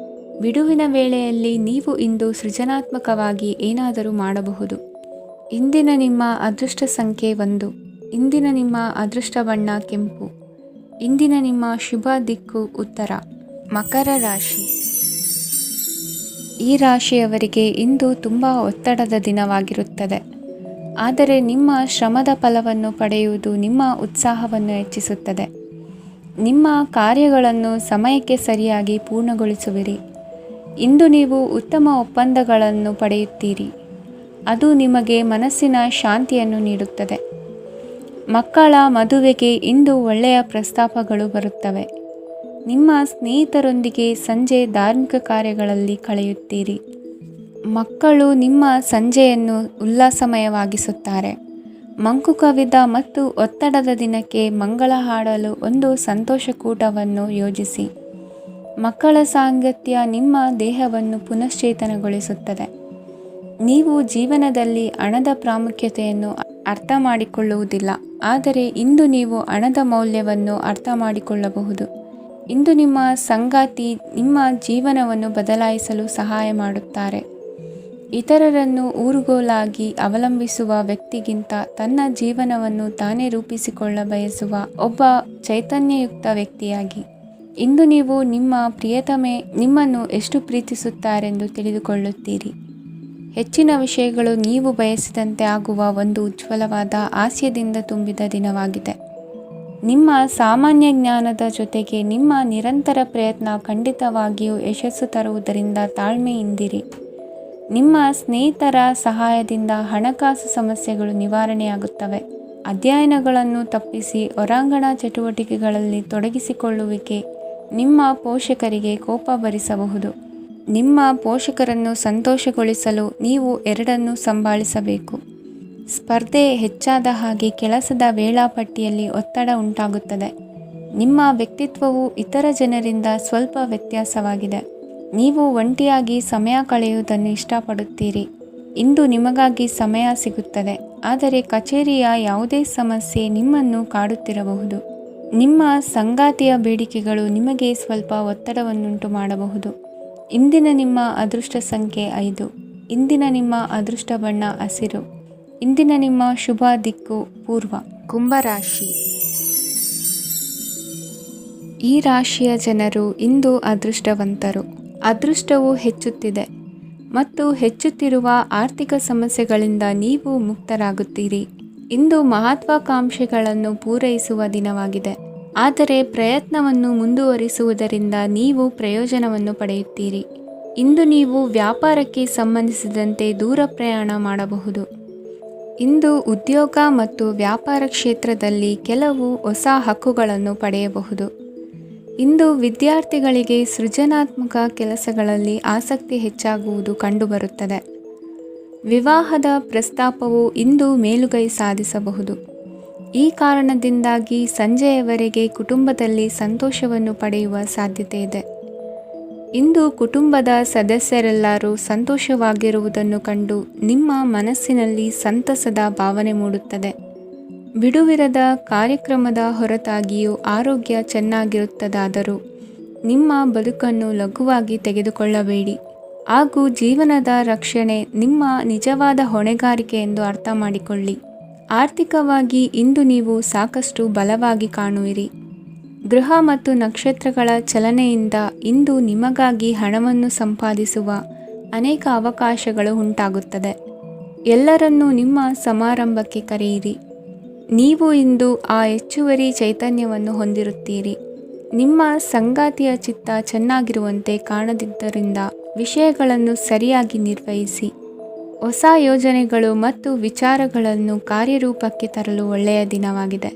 ಬಿಡುವಿನ ವೇಳೆಯಲ್ಲಿ ನೀವು ಇಂದು ಸೃಜನಾತ್ಮಕವಾಗಿ ಏನಾದರೂ ಮಾಡಬಹುದು. ಇಂದಿನ ನಿಮ್ಮ ಅದೃಷ್ಟ ಸಂಖ್ಯೆ 1. ಇಂದಿನ ನಿಮ್ಮ ಅದೃಷ್ಟ ಬಣ್ಣ ಕೆಂಪು. ಇಂದಿನ ನಿಮ್ಮ ಶುಭ ದಿಕ್ಕು ಉತ್ತರ. ಮಕರ ರಾಶಿ. ಈ ರಾಶಿಯವರಿಗೆ ಇಂದು ತುಂಬ ಒತ್ತಡದ ದಿನವಾಗಿರುತ್ತದೆ. ಆದರೆ ನಿಮ್ಮ ಶ್ರಮದ ಫಲವನ್ನು ಪಡೆಯುವುದು ನಿಮ್ಮ ಉತ್ಸಾಹವನ್ನು ಹೆಚ್ಚಿಸುತ್ತದೆ. ನಿಮ್ಮ ಕಾರ್ಯಗಳನ್ನು ಸಮಯಕ್ಕೆ ಸರಿಯಾಗಿ ಪೂರ್ಣಗೊಳಿಸುವಿರಿ. ಇಂದು ನೀವು ಉತ್ತಮ ಒಪ್ಪಂದಗಳನ್ನು ಪಡೆಯುತ್ತೀರಿ. ಅದು ನಿಮಗೆ ಮನಸ್ಸಿನ ಶಾಂತಿಯನ್ನು ನೀಡುತ್ತದೆ. ಮಕ್ಕಳ ಮದುವೆಗೆ ಇಂದು ಒಳ್ಳೆಯ ಪ್ರಸ್ತಾಪಗಳು ಬರುತ್ತವೆ. ನಿಮ್ಮ ಸ್ನೇಹಿತರೊಂದಿಗೆ ಸಂಜೆ ಧಾರ್ಮಿಕ ಕಾರ್ಯಗಳಲ್ಲಿ ಕಳೆಯುತ್ತೀರಿ. ಮಕ್ಕಳು ನಿಮ್ಮ ಸಂಜೆಯನ್ನು ಉಲ್ಲಾಸಮಯವಾಗಿಸುತ್ತಾರೆ. ಮಂಕು ಕವಿದ ಮತ್ತು ಒತ್ತಡದ ದಿನಕ್ಕೆ ಮಂಗಳ ಹಾಡಲು ಒಂದು ಸಂತೋಷಕೂಟವನ್ನು ಯೋಜಿಸಿ. ಮಕ್ಕಳ ಸಾಂಗತ್ಯ ನಿಮ್ಮ ದೇಹವನ್ನು ಪುನಶ್ಚೇತನಗೊಳಿಸುತ್ತದೆ. ನೀವು ಜೀವನದಲ್ಲಿ ಹಣದ ಪ್ರಾಮುಖ್ಯತೆಯನ್ನು ಅರ್ಥ ಮಾಡಿಕೊಳ್ಳುವುದಿಲ್ಲ, ಆದರೆ ಇಂದು ನೀವು ಹಣದ ಮೌಲ್ಯವನ್ನು ಅರ್ಥ ಮಾಡಿಕೊಳ್ಳಬಹುದು. ಇಂದು ನಿಮ್ಮ ಸಂಗಾತಿ ನಿಮ್ಮ ಜೀವನವನ್ನು ಬದಲಾಯಿಸಲು ಸಹಾಯ ಮಾಡುತ್ತಾರೆ. ಇತರರನ್ನು ಊರುಗೋಲಾಗಿ ಅವಲಂಬಿಸುವ ವ್ಯಕ್ತಿಗಿಂತ ತನ್ನ ಜೀವನವನ್ನು ತಾನೇ ರೂಪಿಸಿಕೊಳ್ಳ ಬಯಸುವ ಒಬ್ಬ ಚೈತನ್ಯಯುಕ್ತ ವ್ಯಕ್ತಿಯಾಗಿ. ಇಂದು ನೀವು ನಿಮ್ಮ ಪ್ರಿಯತಮೆ ನಿಮ್ಮನ್ನು ಎಷ್ಟು ಪ್ರೀತಿಸುತ್ತಾರೆಂದು ತಿಳಿದುಕೊಳ್ಳುತ್ತೀರಿ. ಹೆಚ್ಚಿನ ವಿಷಯಗಳು ನೀವು ಬಯಸಿದಂತೆ ಆಗುವ ಒಂದು ಉಜ್ವಲವಾದ ಹಾಸ್ಯದಿಂದ ತುಂಬಿದ ದಿನವಾಗಿದೆ. ನಿಮ್ಮ ಸಾಮಾನ್ಯ ಜ್ಞಾನದ ಜೊತೆಗೆ ನಿಮ್ಮ ನಿರಂತರ ಪ್ರಯತ್ನ ಖಂಡಿತವಾಗಿಯೂ ಯಶಸ್ಸು ತರುವುದರಿಂದ ತಾಳ್ಮೆಯಿಂದಿರಿ. ನಿಮ್ಮ ಸ್ನೇಹಿತರ ಸಹಾಯದಿಂದ ಹಣಕಾಸು ಸಮಸ್ಯೆಗಳು ನಿವಾರಣೆಯಾಗುತ್ತವೆ. ಅಧ್ಯಯನಗಳನ್ನು ತಪ್ಪಿಸಿ ಹೊರಾಂಗಣ ಚಟುವಟಿಕೆಗಳಲ್ಲಿ ತೊಡಗಿಸಿಕೊಳ್ಳುವಿಕೆ ನಿಮ್ಮ ಪೋಷಕರಿಗೆ ಕೋಪ ಭರಿಸಬಹುದು. ನಿಮ್ಮ ಪೋಷಕರನ್ನು ಸಂತೋಷಗೊಳಿಸಲು ನೀವು ಎರಡನ್ನೂ ಸಂಭಾಳಿಸಬೇಕು. ಸ್ಪರ್ಧೆ ಹೆಚ್ಚಾದ ಹಾಗೆ ಕೆಲಸದ ವೇಳಾಪಟ್ಟಿಯಲ್ಲಿ ಒತ್ತಡ ಉಂಟಾಗುತ್ತದೆ. ನಿಮ್ಮ ವ್ಯಕ್ತಿತ್ವವು ಇತರ ಜನರಿಂದ ಸ್ವಲ್ಪ ವ್ಯತ್ಯಾಸವಾಗಿದೆ. ನೀವು ಒಂಟಿಯಾಗಿ ಸಮಯ ಕಳೆಯುವುದನ್ನು ಇಷ್ಟಪಡುತ್ತೀರಿ. ಇಂದು ನಿಮಗಾಗಿ ಸಮಯ ಸಿಗುತ್ತದೆ, ಆದರೆ ಕಚೇರಿಯ ಯಾವುದೇ ಸಮಸ್ಯೆ ನಿಮ್ಮನ್ನು ಕಾಡುತ್ತಿರಬಹುದು. ನಿಮ್ಮ ಸಂಗಾತಿಯ ಬೇಡಿಕೆಗಳು ನಿಮಗೆ ಸ್ವಲ್ಪ ಒತ್ತಡವನ್ನುಂಟು ಮಾಡಬಹುದು. ಇಂದಿನ ನಿಮ್ಮ ಅದೃಷ್ಟ ಸಂಖ್ಯೆ 5. ಇಂದಿನ ನಿಮ್ಮ ಅದೃಷ್ಟ ಬಣ್ಣ ಹಸಿರು. ಇಂದಿನ ನಿಮ್ಮ ಶುಭ ದಿಕ್ಕು ಪೂರ್ವ. ಕುಂಭರಾಶಿ. ಈ ರಾಶಿಯ ಜನರು ಇಂದು ಅದೃಷ್ಟವಂತರು. ಅದೃಷ್ಟವು ಹೆಚ್ಚುತ್ತಿದೆ ಮತ್ತು ಹೆಚ್ಚುತ್ತಿರುವ ಆರ್ಥಿಕ ಸಮಸ್ಯೆಗಳಿಂದ ನೀವು ಮುಕ್ತರಾಗುತ್ತೀರಿ. ಇಂದು ಮಹತ್ವಾಕಾಂಕ್ಷೆಗಳನ್ನು ಪೂರೈಸುವ ದಿನವಾಗಿದೆ, ಆದರೆ ಪ್ರಯತ್ನವನ್ನು ಮುಂದುವರಿಸುವುದರಿಂದ ನೀವು ಪ್ರಯೋಜನವನ್ನು ಪಡೆಯುತ್ತೀರಿ. ಇಂದು ನೀವು ವ್ಯಾಪಾರಕ್ಕೆ ಸಂಬಂಧಿಸಿದಂತೆ ದೂರ ಪ್ರಯಾಣ ಮಾಡಬಹುದು. ಇಂದು ಉದ್ಯೋಗ ಮತ್ತು ವ್ಯಾಪಾರ ಕ್ಷೇತ್ರದಲ್ಲಿ ಕೆಲವು ಹೊಸ ಹಕ್ಕುಗಳನ್ನು ಪಡೆಯಬಹುದು. ಇಂದು ವಿದ್ಯಾರ್ಥಿಗಳಿಗೆ ಸೃಜನಾತ್ಮಕ ಕೆಲಸಗಳಲ್ಲಿ ಆಸಕ್ತಿ ಹೆಚ್ಚಾಗುವುದು ಕಂಡುಬರುತ್ತದೆ. ವಿವಾಹದ ಪ್ರಸ್ತಾಪವು ಇಂದು ಮೇಲುಗೈ ಸಾಧಿಸಬಹುದು. ಈ ಕಾರಣದಿಂದಾಗಿ ಸಂಜೆಯವರೆಗೆ ಕುಟುಂಬದಲ್ಲಿ ಸಂತೋಷವನ್ನು ಪಡೆಯುವ ಸಾಧ್ಯತೆ ಇದೆ. ಇಂದು ಕುಟುಂಬದ ಸದಸ್ಯರೆಲ್ಲರೂ ಸಂತೋಷವಾಗಿರುವುದನ್ನು ಕಂಡು ನಿಮ್ಮ ಮನಸ್ಸಿನಲ್ಲಿ ಸಂತಸದ ಭಾವನೆ ಮೂಡುತ್ತದೆ. ಬಿಡುವಿರದ ಕಾರ್ಯಕ್ರಮದ ಹೊರತಾಗಿಯೂ ಆರೋಗ್ಯ ಚೆನ್ನಾಗಿರುತ್ತದಾದರೂ ನಿಮ್ಮ ಬದುಕನ್ನು ಲಘುವಾಗಿ ತೆಗೆದುಕೊಳ್ಳಬೇಡಿ ಹಾಗೂ ಜೀವನದ ರಕ್ಷಣೆ ನಿಮ್ಮ ನಿಜವಾದ ಹೊಣೆಗಾರಿಕೆ ಎಂದು ಅರ್ಥ ಮಾಡಿಕೊಳ್ಳಿ. ಆರ್ಥಿಕವಾಗಿ ಇಂದು ನೀವು ಸಾಕಷ್ಟು ಬಲವಾಗಿ ಕಾಣುವಿರಿ. ಗ್ರಹ ಮತ್ತು ನಕ್ಷತ್ರಗಳ ಚಲನೆಯಿಂದ ಇಂದು ನಿಮಗಾಗಿ ಹಣವನ್ನು ಸಂಪಾದಿಸುವ ಅನೇಕ ಅವಕಾಶಗಳು ಉಂಟಾಗುತ್ತದೆ. ಎಲ್ಲರನ್ನೂ ನಿಮ್ಮ ಸಮಾರಂಭಕ್ಕೆ ಕರೆಯಿರಿ. ನೀವು ಇಂದು ಆ ಹೆಚ್ಚುವರಿ ಚೈತನ್ಯವನ್ನು ಹೊಂದಿರುತ್ತೀರಿ. ನಿಮ್ಮ ಸಂಗಾತಿಯ ಚಿತ್ತ ಚೆನ್ನಾಗಿರುವಂತೆ ಕಾಣದಿದ್ದರಿಂದ ವಿಷಯಗಳನ್ನು ಸರಿಯಾಗಿ ನಿರ್ವಹಿಸಿ. ಹೊಸ ಯೋಜನೆಗಳು ಮತ್ತು ವಿಚಾರಗಳನ್ನು ಕಾರ್ಯರೂಪಕ್ಕೆ ತರಲು ಒಳ್ಳೆಯ ದಿನವಾಗಿದೆ.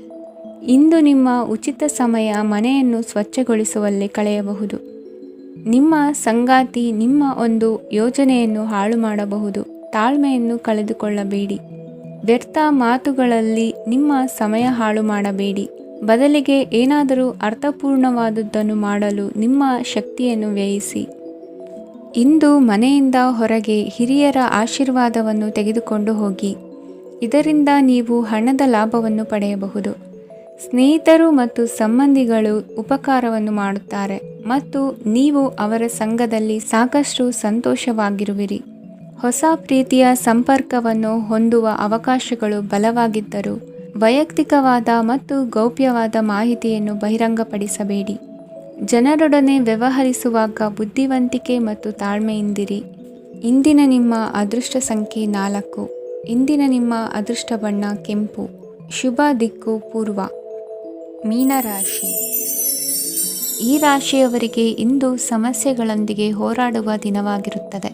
ಇಂದು ನಿಮ್ಮ ಉಚಿತ ಸಮಯ ಮನೆಯನ್ನು ಸ್ವಚ್ಛಗೊಳಿಸುವಲ್ಲಿ ಕಳೆಯಬಹುದು. ನಿಮ್ಮ ಸಂಗಾತಿ ನಿಮ್ಮ ಒಂದು ಯೋಜನೆಯನ್ನು ಹಾಳು ಮಾಡಬಹುದು. ತಾಳ್ಮೆಯನ್ನು ಕಳೆದುಕೊಳ್ಳಬೇಡಿ. ವ್ಯರ್ಥ ಮಾತುಗಳಲ್ಲಿ ನಿಮ್ಮ ಸಮಯ ಹಾಳು ಮಾಡಬೇಡಿ. ಬದಲಿಗೆ ಏನಾದರೂ ಅರ್ಥಪೂರ್ಣವಾದುದನ್ನು ಮಾಡಲು ನಿಮ್ಮ ಶಕ್ತಿಯನ್ನು ವ್ಯಯಿಸಿ. ಇಂದು ಮನೆಯಿಂದ ಹೊರಗೆ ಹಿರಿಯರ ಆಶೀರ್ವಾದವನ್ನು ತೆಗೆದುಕೊಂಡು ಹೋಗಿ. ಇದರಿಂದ ನೀವು ಹಣದ ಲಾಭವನ್ನು ಪಡೆಯಬಹುದು. ಸ್ನೇಹಿತರು ಮತ್ತು ಸಂಬಂಧಿಗಳು ಉಪಕಾರವನ್ನು ಮಾಡುತ್ತಾರೆ ಮತ್ತು ನೀವು ಅವರ ಸಂಘದಲ್ಲಿ ಸಾಕಷ್ಟು ಸಂತೋಷವಾಗಿರುವಿರಿ. ಹೊಸ ಪ್ರೀತಿಯ ಸಂಪರ್ಕವನ್ನು ಹೊಂದುವ ಅವಕಾಶಗಳು ಬಲವಾಗಿದ್ದರೂ ವೈಯಕ್ತಿಕವಾದ ಮತ್ತು ಗೌಪ್ಯವಾದ ಮಾಹಿತಿಯನ್ನು ಬಹಿರಂಗಪಡಿಸಬೇಡಿ. ಜನರೊಡನೆ ವ್ಯವಹರಿಸುವಾಗ ಬುದ್ಧಿವಂತಿಕೆ ಮತ್ತು ತಾಳ್ಮೆಯಿಂದಿರಿ. ಇಂದಿನ ನಿಮ್ಮ ಅದೃಷ್ಟ ಸಂಖ್ಯೆ 4. ಇಂದಿನ ನಿಮ್ಮ ಅದೃಷ್ಟ ಬಣ್ಣ ಕೆಂಪು. ಶುಭ ದಿಕ್ಕು ಪೂರ್ವ. ಮೀನರಾಶಿ. ಈ ರಾಶಿಯವರಿಗೆ ಇಂದು ಸಮಸ್ಯೆಗಳೊಂದಿಗೆ ಹೋರಾಡುವ ದಿನವಾಗಿರುತ್ತದೆ.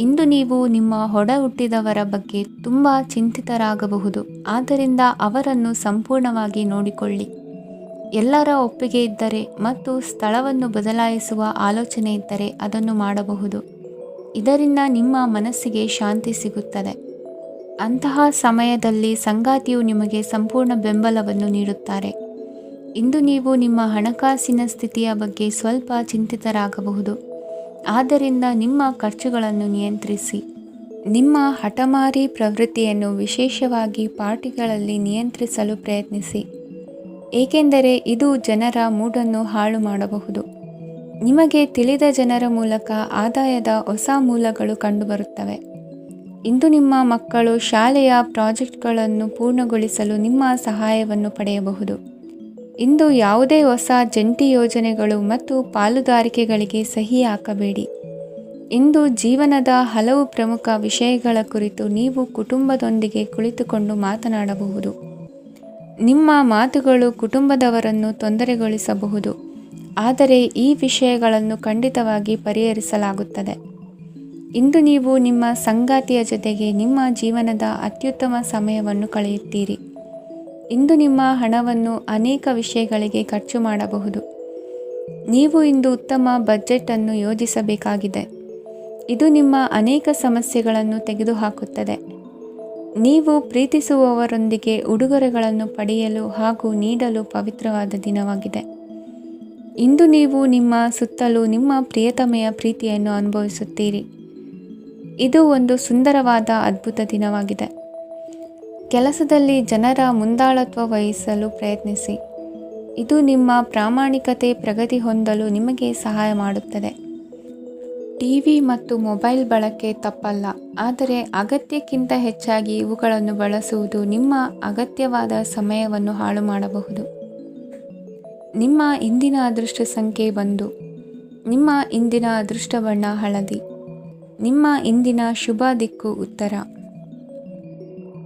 ಇಂದು ನೀವು ನಿಮ್ಮ ಒಡ ಹುಟ್ಟಿದವರ ಬಗ್ಗೆ ತುಂಬ ಚಿಂತಿತರಾಗಬಹುದು. ಆದ್ದರಿಂದ ಅವರನ್ನು ಸಂಪೂರ್ಣವಾಗಿ ನೋಡಿಕೊಳ್ಳಿ. ಎಲ್ಲರ ಒಪ್ಪಿಗೆ ಇದ್ದರೆ ಮತ್ತು ಸ್ಥಳವನ್ನು ಬದಲಾಯಿಸುವ ಆಲೋಚನೆ ಇದ್ದರೆ ಅದನ್ನು ಮಾಡಬಹುದು. ಇದರಿಂದ ನಿಮ್ಮ ಮನಸ್ಸಿಗೆ ಶಾಂತಿ ಸಿಗುತ್ತದೆ. ಅಂತಹ ಸಮಯದಲ್ಲಿ ಸಂಗಾತಿಯು ನಿಮಗೆ ಸಂಪೂರ್ಣ ಬೆಂಬಲವನ್ನು ನೀಡುತ್ತಾರೆ. ಇಂದು ನೀವು ನಿಮ್ಮ ಹಣಕಾಸಿನ ಸ್ಥಿತಿಯ ಬಗ್ಗೆ ಸ್ವಲ್ಪ ಚಿಂತಿತರಾಗಬಹುದು. ಆದ್ದರಿಂದ ನಿಮ್ಮ ಖರ್ಚುಗಳನ್ನು ನಿಯಂತ್ರಿಸಿ. ನಿಮ್ಮ ಹಠಮಾರಿ ಪ್ರವೃತ್ತಿಯನ್ನು ವಿಶೇಷವಾಗಿ ಪಾರ್ಟಿಗಳಲ್ಲಿ ನಿಯಂತ್ರಿಸಲು ಪ್ರಯತ್ನಿಸಿ, ಏಕೆಂದರೆ ಇದು ಜನರ ಮೂಡನ್ನು ಹಾಳು ಮಾಡಬಹುದು. ನಿಮಗೆ ತಿಳಿದ ಜನರ ಮೂಲಕ ಆದಾಯದ ಹೊಸ ಮೂಲಗಳು ಕಂಡುಬರುತ್ತವೆ. ಇಂದು ನಿಮ್ಮ ಮಕ್ಕಳು ಶಾಲೆಯ ಪ್ರಾಜೆಕ್ಟ್ಗಳನ್ನು ಪೂರ್ಣಗೊಳಿಸಲು ನಿಮ್ಮ ಸಹಾಯವನ್ನು ಪಡೆಯಬಹುದು. ಇಂದು ಯಾವುದೇ ಹೊಸ ಜಂಟಿ ಯೋಜನೆಗಳು ಮತ್ತು ಪಾಲುದಾರಿಕೆಗಳಿಗೆ ಸಹಿ ಹಾಕಬೇಡಿ. ಇಂದು ಜೀವನದ ಹಲವು ಪ್ರಮುಖ ವಿಷಯಗಳ ಕುರಿತು ನೀವು ಕುಟುಂಬದೊಂದಿಗೆ ಕುಳಿತುಕೊಂಡು ಮಾತನಾಡಬಹುದು. ನಿಮ್ಮ ಮಾತುಗಳು ಕುಟುಂಬದವರನ್ನು ತೊಂದರೆಗೊಳಿಸಬಹುದು, ಆದರೆ ಈ ವಿಷಯಗಳನ್ನು ಖಂಡಿತವಾಗಿ ಪರಿಹರಿಸಲಾಗುತ್ತದೆ. ಇಂದು ನೀವು ನಿಮ್ಮ ಸಂಗಾತಿಯ ಜೊತೆಗೆ ನಿಮ್ಮ ಜೀವನದ ಅತ್ಯುತ್ತಮ ಸಮಯವನ್ನು ಕಳೆಯುತ್ತೀರಿ. ಇಂದು ನಿಮ್ಮ ಹಣವನ್ನು ಅನೇಕ ವಿಷಯಗಳಿಗೆ ಖರ್ಚು ಮಾಡಬಹುದು. ನೀವು ಇಂದು ಉತ್ತಮ ಬಜೆಟ್ ಅನ್ನು ಯೋಜಿಸಬೇಕಾಗಿದೆ. ಇದು ನಿಮ್ಮ ಅನೇಕ ಸಮಸ್ಯೆಗಳನ್ನು ತೆಗೆದುಹಾಕುತ್ತದೆ. ನೀವು ಪ್ರೀತಿಸುವವರೊಂದಿಗೆ ಉಡುಗೊರೆಗಳನ್ನು ಪಡೆಯಲು ಹಾಗೂ ನೀಡಲು ಪವಿತ್ರವಾದ ದಿನವಾಗಿದೆ. ಇಂದು ನೀವು ನಿಮ್ಮ ಸುತ್ತಲೂ ನಿಮ್ಮ ಪ್ರಿಯತಮೆಯ ಪ್ರೀತಿಯನ್ನು ಅನುಭವಿಸುತ್ತೀರಿ. ಇದು ಒಂದು ಸುಂದರವಾದ ಅದ್ಭುತ ದಿನವಾಗಿದೆ. ಕೆಲಸದಲ್ಲಿ ಜನರ ಮುಂದಾಳತ್ವ ವಹಿಸಲು ಪ್ರಯತ್ನಿಸಿ. ಇದು ನಿಮ್ಮ ಪ್ರಾಮಾಣಿಕತೆ ಪ್ರಗತಿ ಹೊಂದಲು ನಿಮಗೆ ಸಹಾಯ ಮಾಡುತ್ತದೆ. ಟಿವಿ ಮತ್ತು ಮೊಬೈಲ್ ಬಳಕೆ ತಪ್ಪಲ್ಲ, ಆದರೆ ಅಗತ್ಯಕ್ಕಿಂತ ಹೆಚ್ಚಾಗಿ ಇವುಗಳನ್ನು ಬಳಸುವುದು ನಿಮ್ಮ ಅಗತ್ಯವಾದ ಸಮಯವನ್ನು ಹಾಳು ಮಾಡಬಹುದು. ನಿಮ್ಮ ಇಂದಿನ ಅದೃಷ್ಟ ಸಂಖ್ಯೆ 1. ನಿಮ್ಮ ಇಂದಿನ ಅದೃಷ್ಟ ಬಣ್ಣ ಹಳದಿ. ನಿಮ್ಮ ಇಂದಿನ ಶುಭ ದಿಕ್ಕು ಉತ್ತರ.